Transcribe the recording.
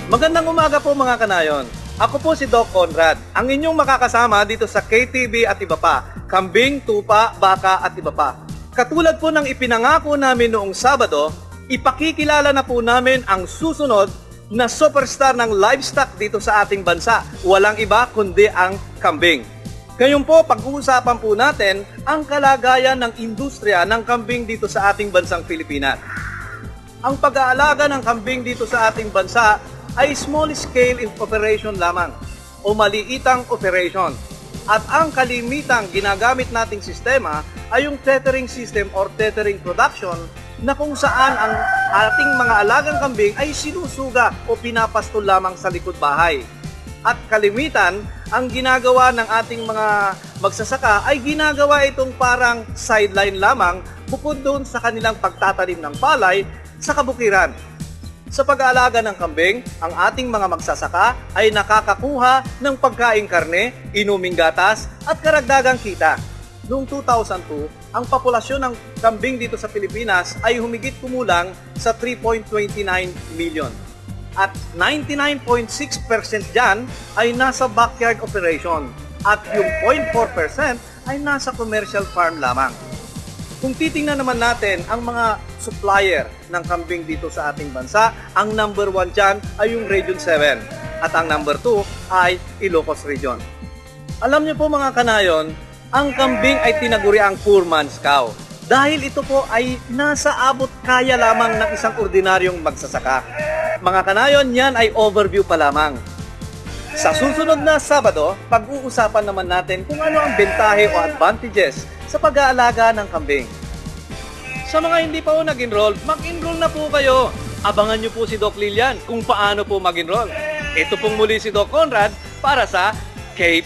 Magandang umaga po mga kanayon. Ako po si Doc Conrad, ang inyong makakasama dito sa KTV at iba pa, kambing, tupa, baka at iba pa. Katulad po ng ipinangako namin noong Sabado, ipakikilala na po namin ang susunod na superstar ng livestock dito sa ating bansa. Walang iba kundi ang kambing. Ngayon po, pag-uusapan po natin ang kalagayan ng industriya ng kambing dito sa ating bansang Pilipinas. Ang pag-aalaga ng kambing dito sa ating bansa ay small scale operation lamang o maliitang operation. At ang kalimitang ginagamit nating sistema ay yung tethering system or tethering production na kung saan ang ating mga alagang kambing ay sinusuga o pinapastol lamang sa likod bahay. At kalimitan, ang ginagawa ng ating mga magsasaka ay ginagawa itong parang sideline lamang bukod doon sa kanilang pagtatanim ng palay sa kabukiran. Sa pag-aalaga ng kambing, ang ating mga magsasaka ay nakakakuha ng pagkaing karne, inuming gatas at karagdagang kita. Noong 2002, ang populasyon ng kambing dito sa Pilipinas ay humigit kumulang sa 3.29 million. At 99.6% dyan ay nasa backyard operation at yung 0.4% ay nasa commercial farm lamang. Kung titingnan naman natin ang mga supplier ng kambing dito sa ating bansa, ang number 1 dyan ay yung Region 7 at ang number 2 ay Ilocos Region. Alam niyo po mga kanayon, ang kambing ay tinaguri ang poor man's cow dahil ito po ay nasa abot kaya lamang ng isang ordinaryong magsasaka. Mga kanayon, yan ay overview pa lamang. Sa susunod na Sabado, pag-uusapan naman natin kung ano ang bentahe o advantages sa pag-aalaga ng kambing. Sa mga hindi pa po nag-enroll, mag-enroll na po kayo. Abangan nyo po si Doc Lilian kung paano po mag-enroll. Ito pong muli si Doc Conrad para sa K+.